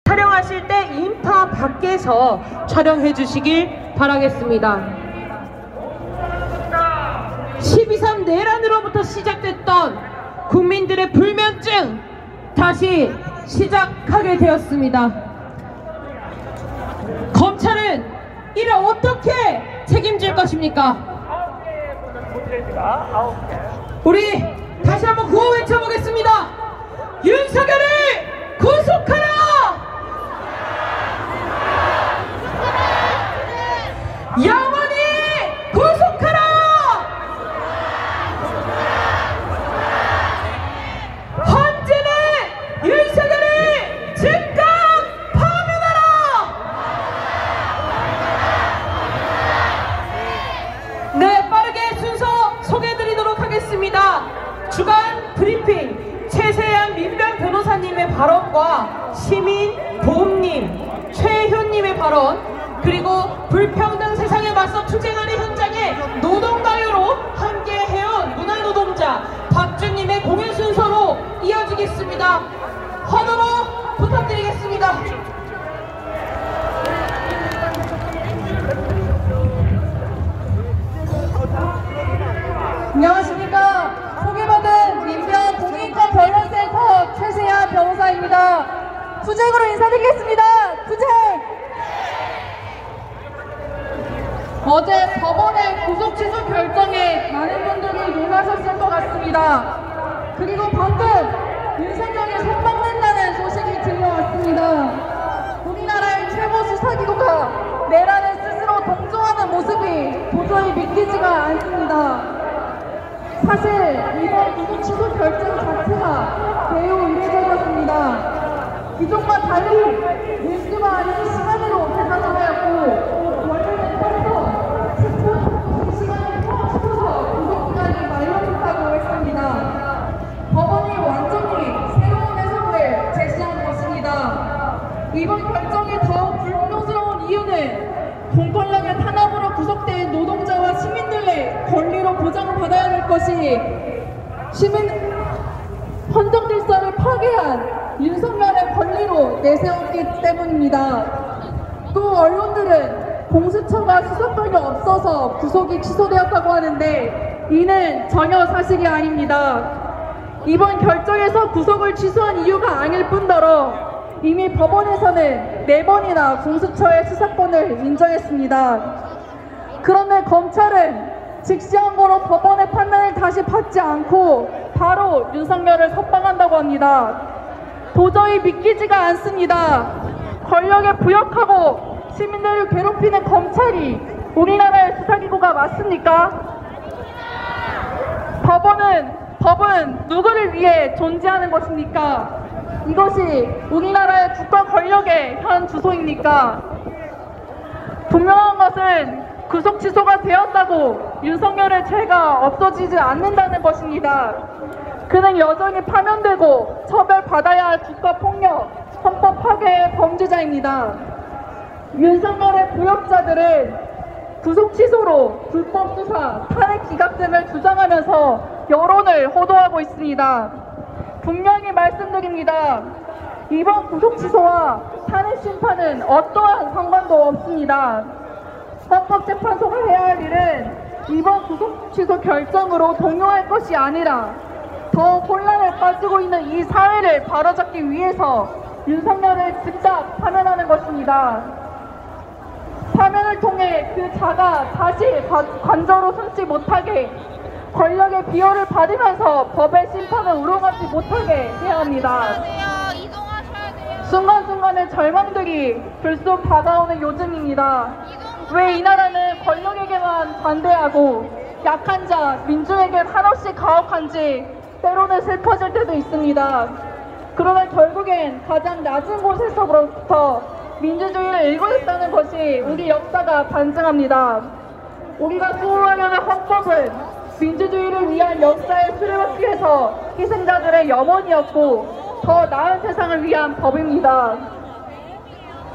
촬영하실 때 인파 밖에서 촬영해 주시길 바라겠습니다. 12.3 내란으로부터 시작됐던 국민들의 불면증 다시 시작하게 되었습니다. 검찰은 이를 어떻게 책임질 것입니까? 우리 다시 한번 구호 외쳐보겠습니다. 윤석열을 구속하라! 영원히 구속하라! 헌재는 윤석열을 즉각 파면하라! 네, 빠르게 순서 소개해드리도록 하겠습니다. 주간 브리핑 최세한 민변 변호사님의 발언과 시민보험님, 최효님의 발언, 그리고 불평등 세상에 맞서 투쟁하는 현장에 노동가요로 함께 해온 문화노동자 박준님의 공연 순서로 이어지겠습니다. 헌호로 부탁드리겠습니다. 안녕하십니까. 소개받은 민변 공인권 변론센터 최세아 변호사입니다. 투쟁으로 인사드리겠습니다. 투쟁! 어제 법원의 구속 취소 결정에 많은 분들이 놀라셨을 것 같습니다. 그리고 방금 윤석열이 석방된다는 소식이 들려왔습니다. 우리나라의 최고 수사기구가 내란을 스스로 동조하는 모습이 도저히 믿기지가 않습니다. 사실 이번 구속 취소 결정 자체가 매우 이례적이었습니다. 기존과 달리 뉴스가 아닌 시간으로 계산하였고 원래는 벌써 10분 시간을 퍼주셔서 구속기간이 만료됐다고 했습니다. 법원이 완전히 새로운 해석을 제시한 것입니다. 이번 결정이 더욱 불명스러운 이유는 공권력의 탄압으로 구속된 노동자와 시민들의 권리로 보장받아야 할 것이 시민 헌정 질서를 파괴한 윤석열의 권리로 내세웠기 때문입니다. 또 언론들은 공수처가 수사권이 없어서 구속이 취소되었다고 하는데 이는 전혀 사실이 아닙니다. 이번 결정에서 구속을 취소한 이유가 아닐 뿐더러 이미 법원에서는 4번이나 공수처의 수사권을 인정했습니다. 그런데 검찰은 직시항고로 법원의 판단을 다시 받지 않고 바로 윤석열을 석방한다고 합니다. 도저히 믿기지가 않습니다. 권력에 부역하고 시민들을 괴롭히는 검찰이 우리나라의 수사기구가 맞습니까? 법은 누구를 위해 존재하는 것입니까? 이것이 우리나라의 국가 권력의 현 주소입니까? 분명한 것은 구속 취소가 되었다고 윤석열의 죄가 없어지지 않는다는 것입니다. 그는 여전히 파면되고 처벌받아야 할 국가폭력, 헌법 파괴의 범죄자입니다. 윤석열의 부역자들은 구속 취소로 불법 수사, 탄핵 기각 등을 주장하면서 여론을 호도하고 있습니다. 분명히 말씀드립니다. 이번 구속 취소와 탄핵 심판은 어떠한 상관도 없습니다. 헌법재판소가 해야 할 일은 이번 구속 취소 결정으로 동요할 것이 아니라 더 혼란에 빠지고 있는 이 사회를 바로잡기 위해서 윤석열을 즉각 파면하는 것입니다. 파면을 통해 그 자가 다시 관저로 숨지 못하게 권력의 비호를 받으면서 법의 심판을 우롱하지 못하게 해야 합니다. 순간순간의 절망들이 불쑥 다가오는 요즘입니다. 왜 이 나라는 권력에게만 반대하고 약한 자, 민중에게 한없이 가혹한지 때로는 슬퍼질 때도 있습니다. 그러나 결국엔 가장 낮은 곳에서부터 민주주의를 일궈냈다는 것이 우리 역사가 반증합니다. 우리가 수호하려는 헌법은 민주주의를 위한 역사의 수레바퀴 위해서 희생자들의 염원이었고 더 나은 세상을 위한 법입니다.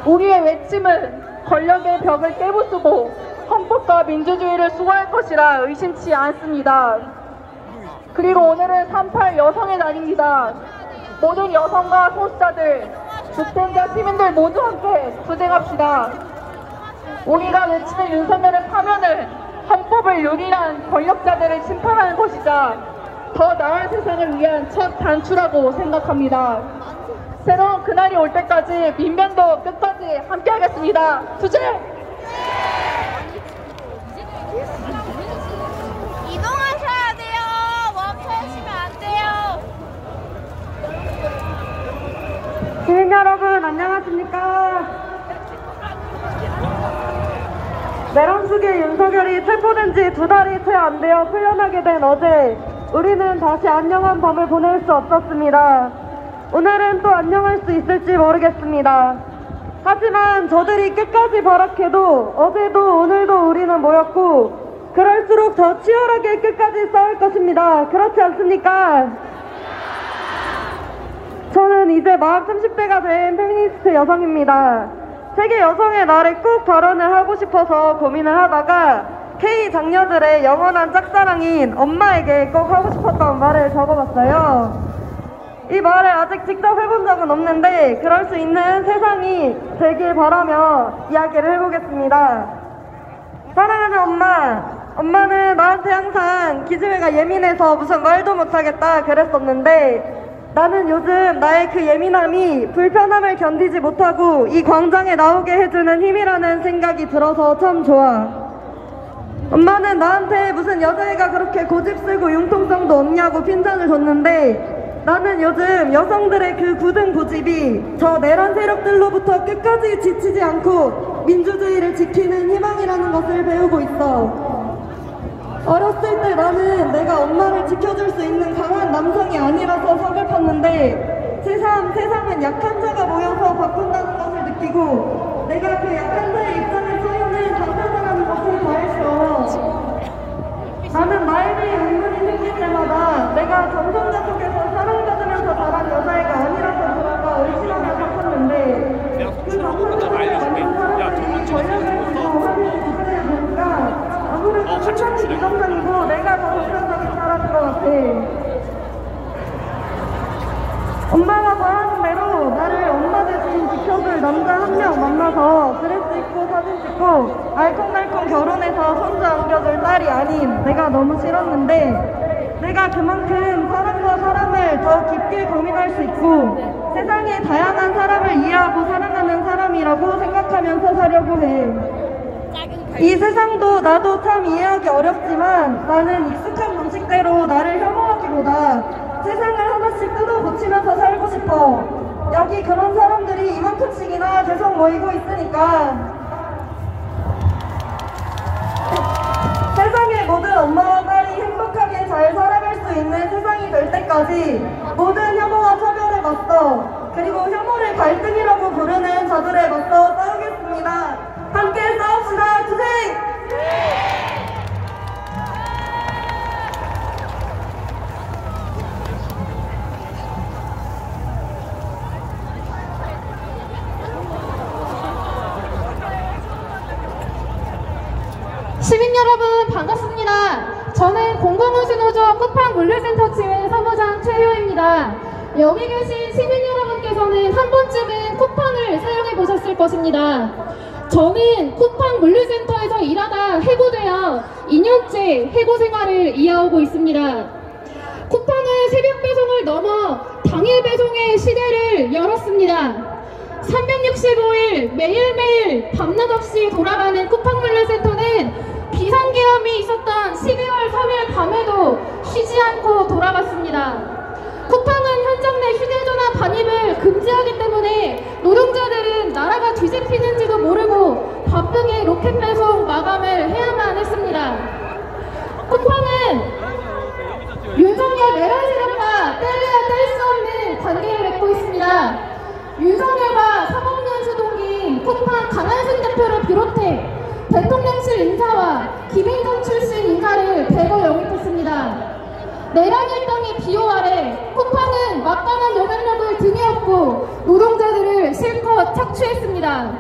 우리의 외침은 권력의 벽을 깨부수고 헌법과 민주주의를 수호할 것이라 의심치 않습니다. 그리고 오늘은 3.8 여성의 날입니다. 모든 여성과 소수자들, 주권자 시민들 모두 함께 투쟁합시다. 우리가 외치는 윤석열의 파면은 헌법을 유린한 권력자들을 심판하는 것이자 더 나은 세상을 위한 첫 단추라고 생각합니다. 새로운 그날이 올 때까지 민변도 끝까지 함께하겠습니다. 투쟁! 이동하셔야 돼요. 멈춰주시면 안 돼요. 시민 여러분 안녕하십니까? 내란숙의 윤석열이 체포된 지 2달이 채 안 되어 풀려나게 된 어제 우리는 다시 안녕한 밤을 보낼 수 없었습니다. 오늘은 또 안녕할 수 있을지 모르겠습니다. 하지만 저들이 끝까지 발악해도 어제도 오늘도 우리는 모였고 그럴수록 더 치열하게 끝까지 싸울 것입니다. 그렇지 않습니까? 저는 이제 막 30대가 된 페미니스트 여성입니다. 세계 여성의 날에 꼭 발언을 하고 싶어서 고민을 하다가 K 장녀들의 영원한 짝사랑인 엄마에게 꼭 하고 싶었던 말을 적어봤어요. 이 말을 아직 직접 해본 적은 없는데 그럴 수 있는 세상이 되길 바라며 이야기를 해보겠습니다. 사랑하는 엄마, 엄마는 나한테 항상 기집애가 예민해서 무슨 말도 못하겠다 그랬었는데 나는 요즘 나의 그 예민함이 불편함을 견디지 못하고 이 광장에 나오게 해주는 힘이라는 생각이 들어서 참 좋아. 엄마는 나한테 무슨 여자애가 그렇게 고집세고 융통성도 없냐고 핀잔을 줬는데 나는 요즘 여성들의 그 굳은 고집이 저 내란 세력들로부터 끝까지 지치지 않고 민주주의를 지키는 희망이라는 것을 배우고 있어. 어렸을 때 나는 내가 엄마를 지켜줄 수 있는 강한 남성이 아니라서 서글펐는데 세상은 약한 자가 모여서 바꾼다는 것을 느끼고 내가 그 약한 자의 입장에 서 있는 당사자라는 것을 더 알죠. 나는 나에 대해 의문이 생길 때마다 내가 전성자 속에서 사랑받으면서 자란 여자애가 아니라서 그런가 의심하며 컸는데 그 전성자를 만난 사람들이 권력을 주고 화를 주제를 보니까 아무래도 세상이 부정적이고 내가 더 부정적인 사람인 것 같아. 엄마가 말하는 대로 나를 엄마 대신 지켜줄 남자 한 명 만나서 드레스 입고 사진 찍고 알콩달콩 결혼해서 손주 안겨줄 딸이 아닌 내가 너무 싫었는데 내가 그만큼 사람과 사람을 더 깊게 고민할 수 있고 세상의 다양한 사람을 이해하고 사랑하는 사람이라고 생각하면서 살려고 해. 이 세상도 나도 참 이해하기 어렵지만 나는 익숙한 방식대로 나를 혐오하기보다 세상을 하나씩 뜯어 고치면서 살고 싶어. 여기 그런 사람들이 이만큼씩이나 계속 모이고 있으니까 세상의 모든 엄마와 딸이 행복하게 잘 살아갈 수 있는 세상이 될 때까지 모든 혐오와 차별에 맞서 그리고 혐오를 갈등이라고 부르는 저들에 맞서 싸우겠습니다. 함께 싸웁시다. 투쟁! 시민 여러분 반갑습니다. 저는 공공운수노조 쿠팡물류센터 지회 사무장 최효입니다. 여기 계신 시민 여러분께서는 한 번쯤은 쿠팡을 사용해 보셨을 것입니다. 저는 쿠팡 물류센터에서 일하다 해고되어 2년째 해고 생활을 이어오고 있습니다. 쿠팡은 새벽 배송을 넘어 당일 배송의 시대를 열었습니다. 365일 매일매일 밤낮 없이 돌아가는 쿠팡 물류센터는 비상계엄이 있었던 12월 3일 밤에도 쉬지 않고 돌아갔습니다. 쿠팡은 현장 내 휴대전화 반입을 금지하기 때문에 노동자들은 나라가 뒤집히는지도 모르고 바쁘게 로켓 배송 마감을 해야만 했습니다. 쿠팡은 윤석열 내란 세력과 뗄래야 뗄 수 없는 관계를 맺고 있습니다. 윤석열과 사법연수 동기인 쿠팡 강한순 대표를 비롯해 대통령실 인사와 김행정 출신 인사를 대거 영입했습니다. 내란 일당의 비호 아래 쿠팡은 막강한 영향력을 등에 업고 노동자들을 실컷 착취했습니다.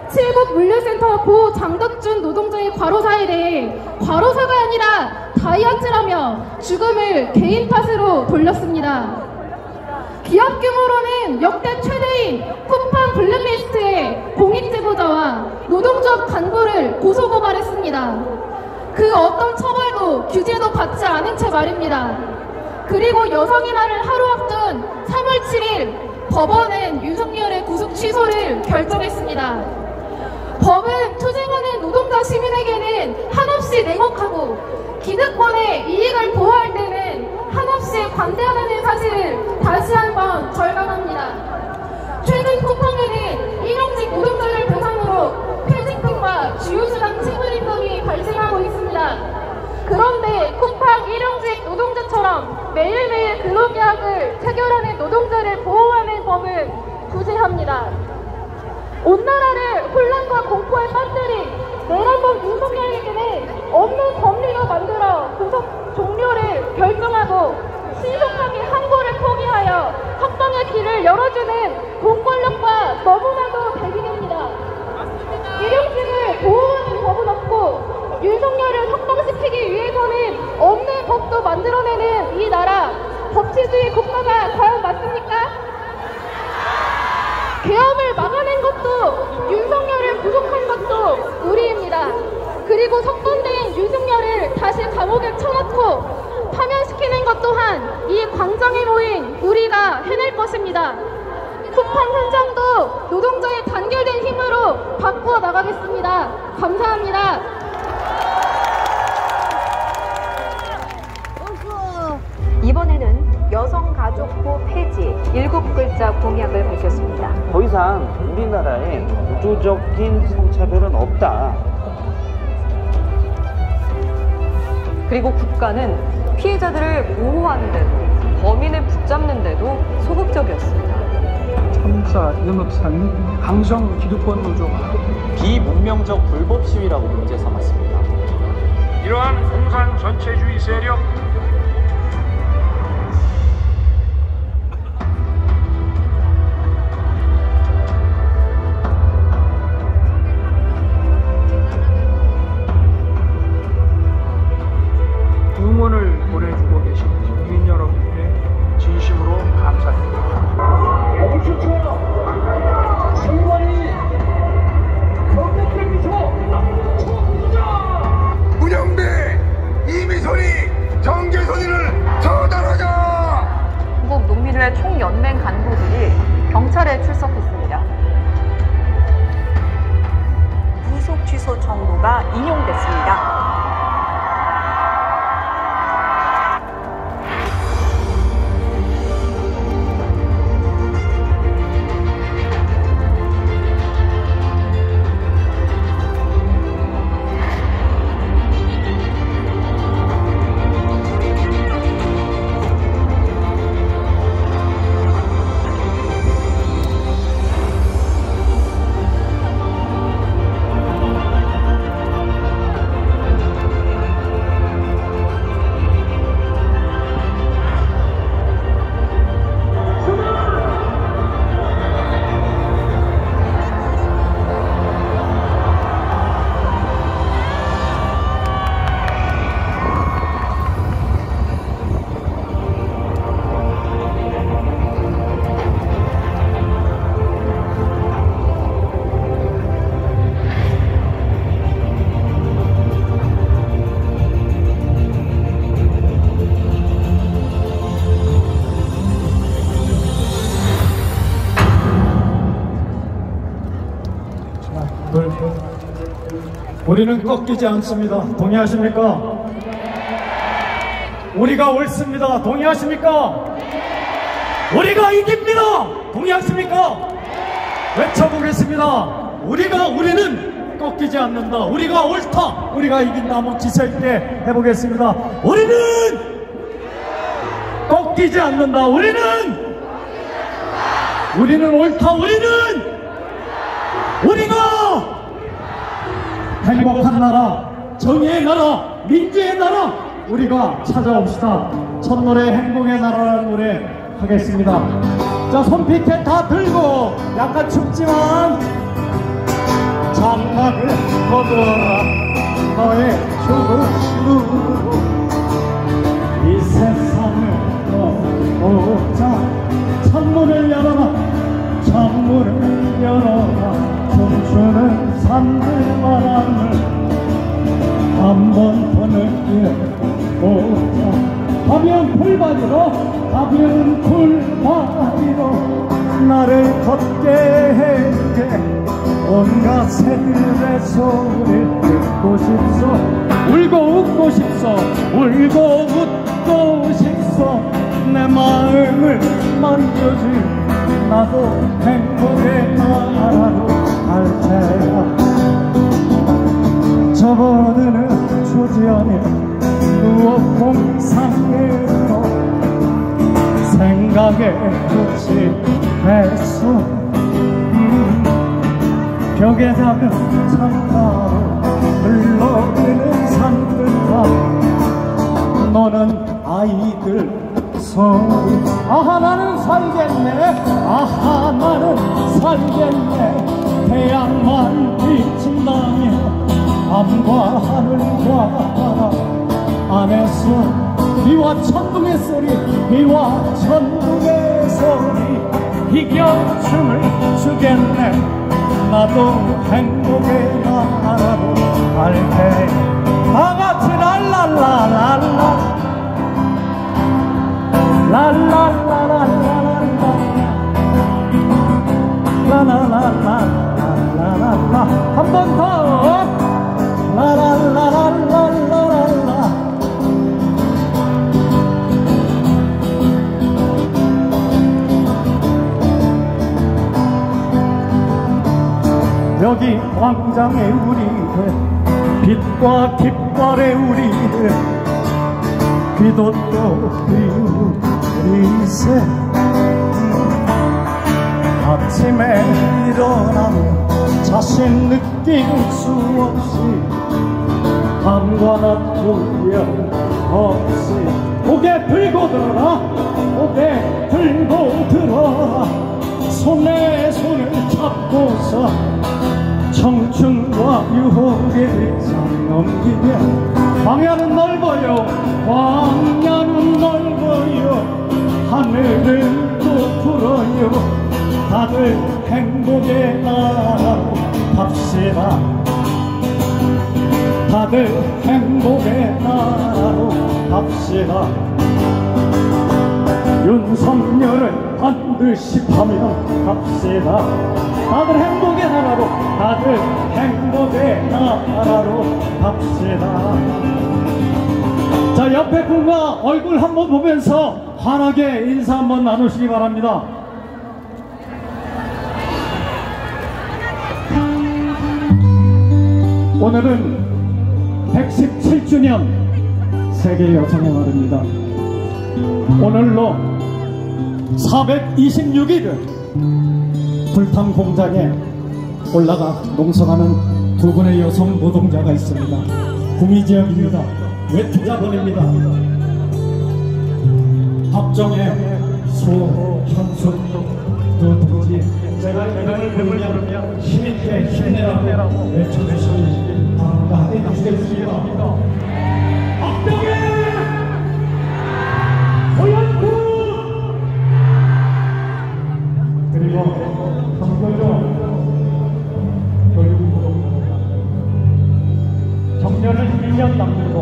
칠곡 물류센터 고 장덕준 노동자의 과로사에 대해 과로사가 아니라 다이어트라며 죽음을 개인 탓으로 돌렸습니다. 기업 규모로는 역대 최대인 쿠팡 블랙리스트의 공익 제보자와 노동조합 간부를 고소고발했습니다. 그 어떤 처벌도 규제도 받지 않은 채 말입니다. 그리고 여성의 날을 하루 앞둔 3월 7일 법원은 윤석열의 구속 취소를 결정했습니다. 법은 투쟁하는 노동자 시민에게는 한없이 냉혹하고 기득권의 이익을 보호할 때는 한없이 관대하다는 사실을 다시 한번 절감합니다. 최근 쿠팡에는 일용직 노동자를 대상으로 퇴직금과 주요수당 체불임금이 발생하고 있습니다. 그런데 쿠팡 일용직 노동자처럼 매일매일 근로계약을 체결하는 노동자를 보호하는 법은 부재합니다. 온 나라를 혼란과 공포에 빠뜨린 내란범 윤석열에게는 없는 법리가 만들어 구속 종료를 결정하고 신속하게 항고를 포기하여 석방의 길을 열어주는 공권력과 너무나도 배기됩니다. 일용직을 보호하는 법은 없고 윤석열을 석방시키기 위해서는 없는 법도 만들어내는 이 나라, 법치주의 국가가 과연 맞습니까? 계엄을 막아낸 것도 윤석열을 구속한 것도 우리입니다. 그리고 석방된 윤석열을 다시 감옥에 쳐넣고 파면시키는 것 또한 이 광장에 모인 우리가 해낼 것입니다. 쿠팡 현장도 노동자의 단결된 힘으로 바꾸어 나가겠습니다. 감사합니다. 이번에는 여성가족부 폐지 7글자 공약을 밝혔습니다. 더 이상 우리나라에 구조적인 성차별은 없다. 그리고 국가는 피해자들을 보호하는 데도 범인을 붙잡는 데도 소극적이었습니다. 참사, 영업사는 강성 기득권 노조가 비문명적 불법 시위라고 문제 삼았습니다. 이러한 공산 전체주의 세력 응원을 보내주고 계신 국민 여러분께 진심으로 감사드립니다. 문영배, 이미선이, 정재선이를 처단하자! 한국 농민회 총연맹 간부들이 경찰에 출석했습니다. 구속 취소 청구가 인용됐습니다. 우리는 꺾이지 않습니다. 동의하십니까? 우리가 옳습니다. 동의하십니까? 우리가 이깁니다. 동의하십니까? 외쳐보겠습니다. 우리는 꺾이지 않는다. 우리가 옳다. 우리가 이긴다. 한번 지쳐 있게 해보겠습니다. 우리는 꺾이지 않는다. 우리는 옳다. 우리가 행복한 나라, 정의의 나라, 민주의 나라, 우리가 찾아옵시다. 첫노래 행복의 나라라는 노래 하겠습니다. 자, 손피켓 다 들고 약간 춥지만 장막을 걷어라 너의 춤으로 이 세상을 떠오자 산들바람을 한번 더 느껴보자. 가벼운 풀바지로 가벼운 풀바지로 나를 걷게 해주게. 온갖 새들의 소리를 듣고 싶소. 울고 웃고 싶소. 울고 웃고 싶소. 내 마음을 만져줄 나도 행복의 나라로 갈 테야. 접어드는 초지연에 누워 공상으로 생각에 끝이 됐어. 벽에 작은 창가로 흘러드는 산뜻한 너는 아이들 소리. 아하 나는 살겠네. 아하 나는 살겠네. 태양만 비친다면 밤과 하늘과 바다 안에서 비와 천둥의 소리 비와 천둥의 소리 이겨춤을 추겠네. 나도 행복의 나라로 갈게. 다같이 랄랄라랄라 랄랄라랄라랄라 라라라라라라라 한 번 더 라랄라랄라랄라. 여기 광장의 우리들 빛과 깃발의 우리들 귀도 또 기울이세. 아침에 일어나면 자신 느낄 수 없이 밤과 낮 구별 없이 고개 들고 들어라. 고개 들고 들어라. 손에 손을 잡고서 청춘과 유혹의 산 넘기며 광야는 넓어요. 광야는 넓어요. 하늘은 또 푸르요. 다들 행복의 나라로 갑시다. 다들 행복의 나라로 갑시다. 윤석열을 반드시 파면 갑시다. 다들 행복의 나라로 다들 행복의 나라로 갑시다. 자, 옆에 분과 얼굴 한번 보면서 환하게 인사 한번 나누시기 바랍니다. 오늘은 117주년 세계 여성의 날입니다. 오늘로 426일을 불탄 공장에 올라가 농성하는 두 분의 여성 노동자가 있습니다. 구미지역입니다. 외투자본입니다. 박정혜, 소현숙 두 동지, 제가 이름을 부르면 힘있게 힘내라고 외쳐주시기 바랍니다. 해주시겠습니다. 박정혜, 소현숙, 그리고 성교조 정년을 1년 남기고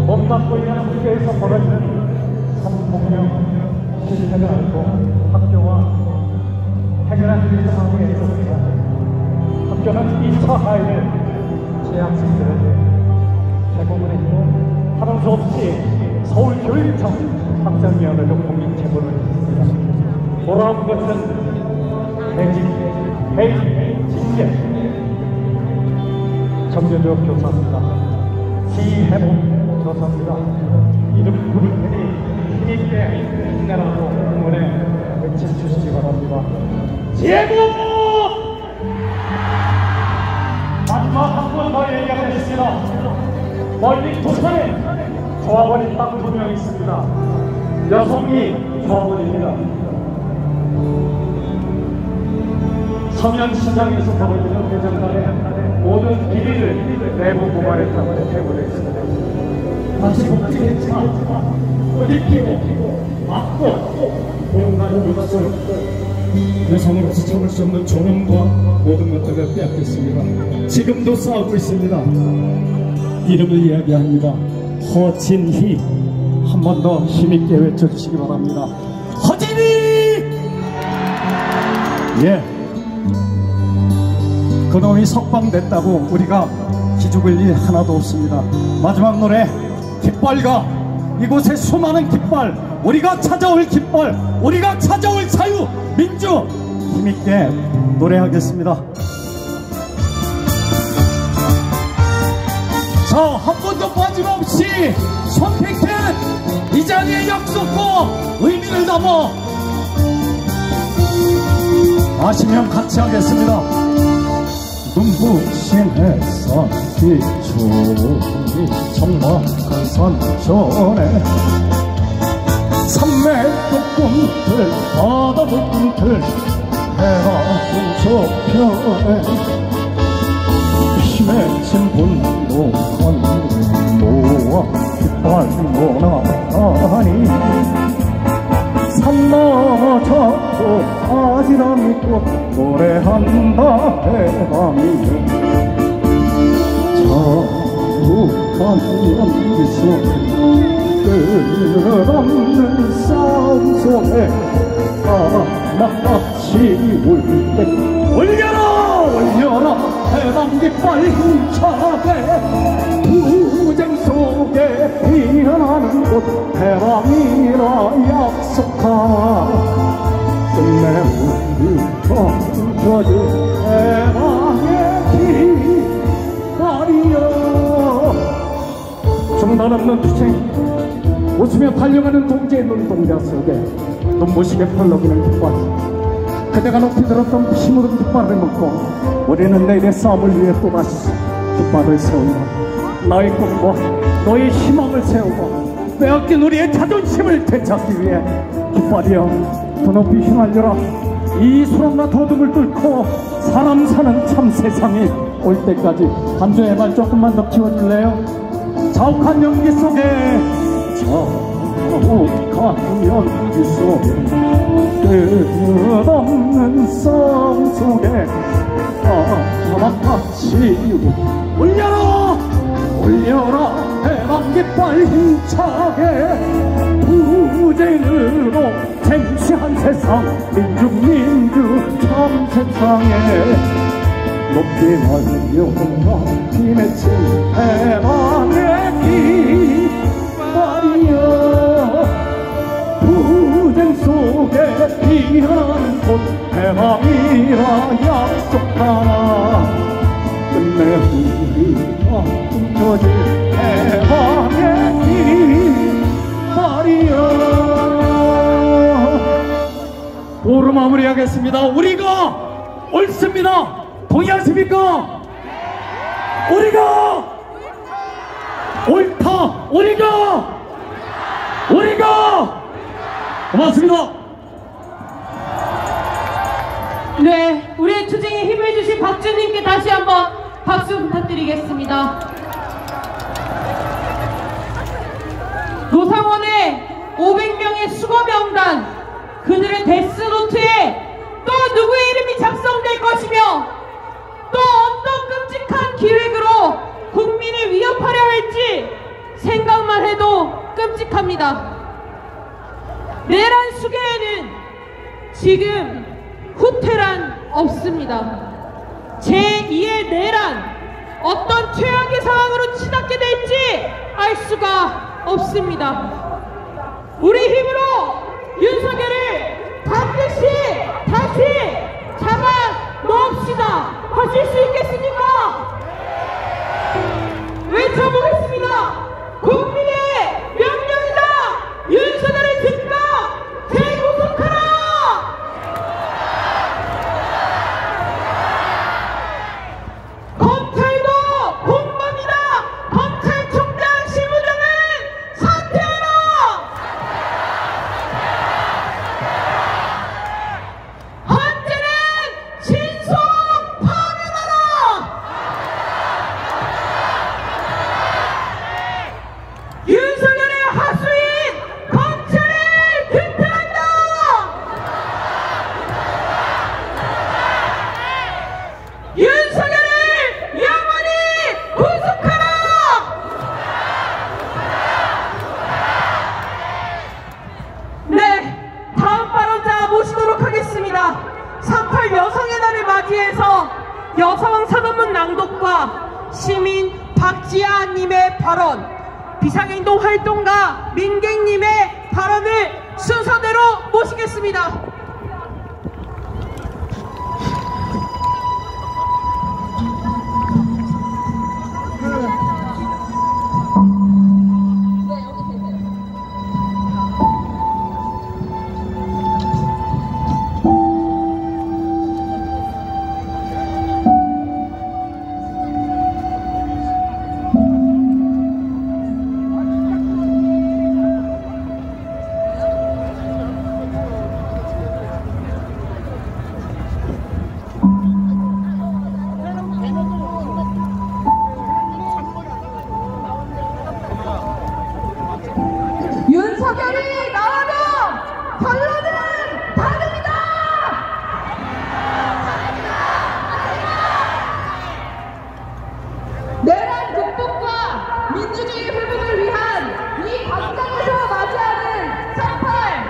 몸담고 있는 학교에서 벌어지는 성폭력 실패를 알고 학교와 해결한 상황에 있었습니다. 학교는 2차 가해를 재학생들에게 제공을 했고 하는 수 없이 서울교육청 학생위원회도 공익 제보를 했습니다. 돌아온 것은 해임, 징계, 정교조 교사입니다. 지혜복 교사입니다. 이름 부를 테니 힘있게 힘내라고 응원에 외쳐주시기 바랍니다. 지혜복! 마지막 한 번 더 얘기하겠습니다. 멀리 부산에 조합원이 딱 2명 있습니다. 여성이 조합원입니다. 서면시장에서 벌어지는 대장간의 모든 비리를 내부 고발했다고 해보냈습니다. 다시 복귀했지만 어디끼고 맞고 공간을 위해서 여성으로서 참을 수 없는 존엄과 모든 것들을 빼앗겼습니다. 지금도 싸우고 있습니다. 이름을 이야기합니다. 허진희. 한 번 더 힘있게 외쳐주시기 바랍니다. 허진희! 예. 그놈이 석방됐다고 우리가 기죽을 일 하나도 없습니다. 마지막 노래, 깃발과 이곳에 수많은 깃발, 우리가 찾아올 깃발, 우리가 찾아올 자유, 민주, 힘있게 노래하겠습니다. 자, 한 번도 빠짐없이 선택된 이 자리의 약속과 의미를 담아 아시면 같이 하겠습니다. 눈부신 햇살 비추니 적막한 산천에 산맥도 꿈틀 바다도 꿈틀 해안은 저편에 힘맺힌 분노한 모아 깃발 모나하니 산나 잡고 아지랑이 꽃 노래한다 해방이 자욱한 연기 속에 끝없는 싸움 속에 하나같이 울 때 올려라 올려라 해방깃발 힘차게 투쟁 속에 피어나는 꽃 해방이라 약속하라 끝내 우리가 훔쳐진 해방의 깃발이여 중단 없는 투쟁 웃으며 달려가는 동지의 눈동자 속에 눈부시게 펄럭이는 깃발 그대가 높이 들었던 피묻은 깃발을 먹고 우리는 내일의 싸움을 위해 또다시 깃발을 세운다. 나의 꿈과 너의 희망을 세우고 빼앗긴 우리의 자존심을 되찾기 위해 깃발이여 더 높이 휘날려라. 이 수렁과 더듬을 뚫고 사람 사는 참 세상이 올 때까지 반주의 말 조금만 더 키워줄래요? 자욱한 연기 속에 자욱한 연기 속에 끝없는 싸움 속에 하나같이 올려라 올려라 해방깃발 힘차게 투쟁으로 쟁취한 세상 민주 참 세상에 높이 날려라 피맺힌 해방의 깃발이여 투쟁 속에 피어나는 꽃 해방이라 약속하라 끝내 우리가 훔쳐질 해방의 깃발이여 오로 마무리하겠습니다. 우리가 옳습니다. 동의하십니까? 우리가 옳다. 우리가 고맙습니다. 네, 우리의 투쟁에 힘을 주신 박주님께 다시 한번 박수 부탁드리겠습니다. 노상원의 500명의 수거 명단, 그들의 데스노트에 또 누구의 이름이 작성될 것이며 또 어떤 끔찍한 기획으로 국민을 위협하려 할지 생각만 해도 끔찍합니다. 내란 수계에는 지금 후퇴란 없습니다. 제2의 내란, 어떤 최악의 상황으로 치닫게 될지 알 수가 없습니다. 우리 힘으로 윤석열을 반드시 다시 잡아 놓읍시다. 하실 수 있겠습니까? 외쳐보겠습니다. 국민의 명령이다. 윤석열을 즉각 재구속하라. 검찰도 공범이다. 검찰총장 실무자는 사퇴하라. 헌재는 진속 파면하라. 여성 산업문 낭독과 시민 박지아님의 발언, 비상행동 활동가 민객님의 발언을 순서대로 모시겠습니다. 윤석열이 나와도 결론은 다릅니다. 내란 극복과 민주주의 회복을 위한 이 광장에서 맞이하는 3.8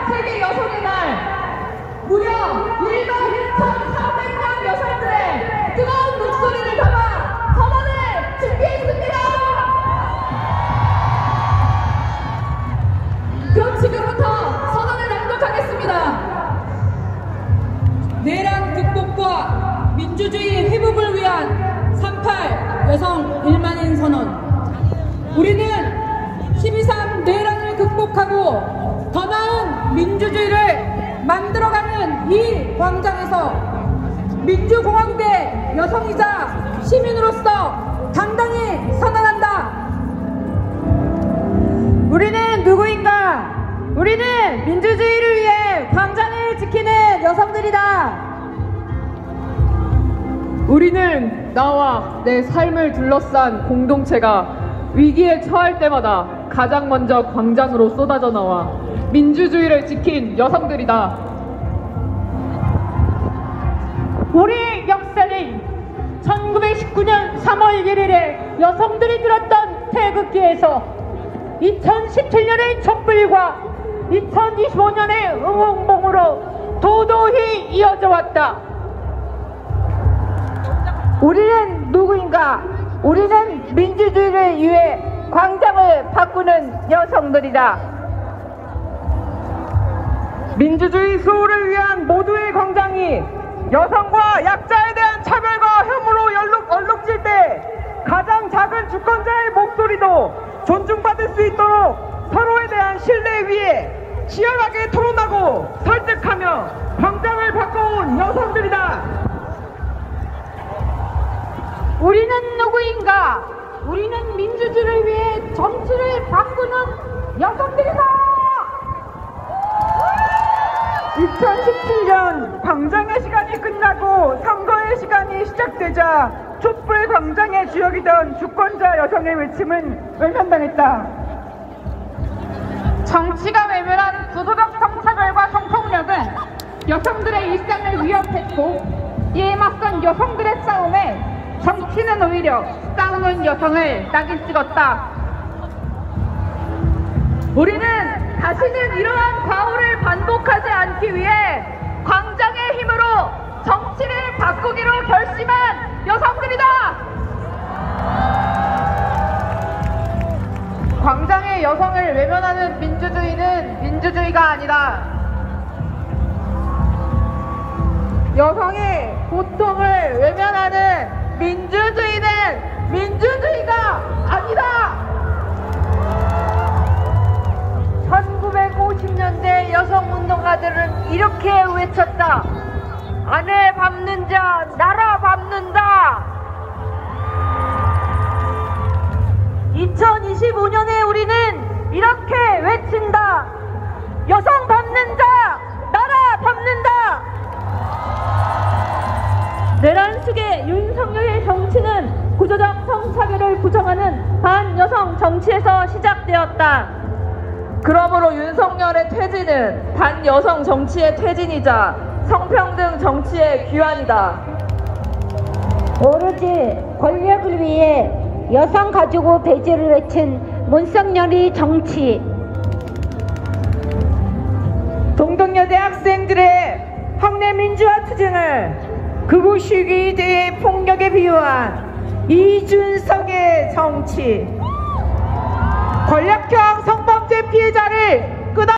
세계 여성의 날, 무려 11,400명 여성들의 뜨거운 목소리를 담아 선언을 준비했습니다. 그럼 지금부터 선언을 낭독하겠습니다. 내란 극복과 민주주의 회복을 위한 3.8 여성 1만인 선언. 우리는 12.3 내란을 극복하고 더 나은 민주주의를 만들어가는 이 광장에서 민주공화국의 여성이자 시민으로서 당당히 선언한다. 우리는 누구인가? 우리는 민주주의를 위해 광장을 지키는 여성들이다. 우리는 나와 내 삶을 둘러싼 공동체가 위기에 처할 때마다 가장 먼저 광장으로 쏟아져 나와 민주주의를 지킨 여성들이다. 우리 역사는 1919년 3월 1일에 여성들이 들었던 태극기에서 2017년의 촛불과 2025년의 응원봉으로 도도히 이어져 왔다. 우리는 누구인가? 우리는 민주주의를 위해 광장을 바꾸는 여성들이다. 민주주의 수호를 위한 모두의 광장이 여성과 약자에 대한 차별과 혐오로 얼룩질 때 가장 작은 주권자의 목소리도 존중받을 수 있도록 서로에 대한 신뢰 위에 치열하게 토론하고 설득하며 광장을 바꿔온 여성들이다. 우리는 누구인가? 우리는 민주주의를 위해 정치를 바꾸는 여성들이다. 2017년 광장의 시간이 끝나고 선거의 시간이 시작되자 촛불 광장의 주역이던 주권자 여성의 외침은 외면당했다. 정치가 외면한 구도적 성차별과 성폭력은 여성들의 일상을 위협했고, 이에 맞선 여성들의 싸움에 정치는 오히려 싸우는 여성을 낙인 찍었다. 우리는 다시는 이러한 과오를 반복하지 않기 위해 광장의 힘으로 정치를 바꾸기로 결심한 여성들이다. 광장의 여성을 외면하는 민주주의는 민주주의가 아니다. 여성의 고통을 외면하는 민주주의는 민주주의가 아니다. 1950년대 여성운동가들은 이렇게 외쳤다. 아내 밟는 자 나라 밟는다. 2025년에 우리는 이렇게 외친다. 여성 밟는 자 나라 밟는다. 내란 속의 윤석열의 정치는 구조적 성차별을 부정하는 반여성 정치에서 시작되었다. 그러므로 윤석열의 퇴진은 반여성 정치의 퇴진이자 성평등 정치의 귀환이다. 오로지 권력을 위해 여성 가지고 배제를 외친 문석열의 정치. 동덕여대 학생들의 학내 민주화 투쟁을 극우 시기에 대해 폭력에 비유한 이준석의 정치, 권력형 성범죄 피해자를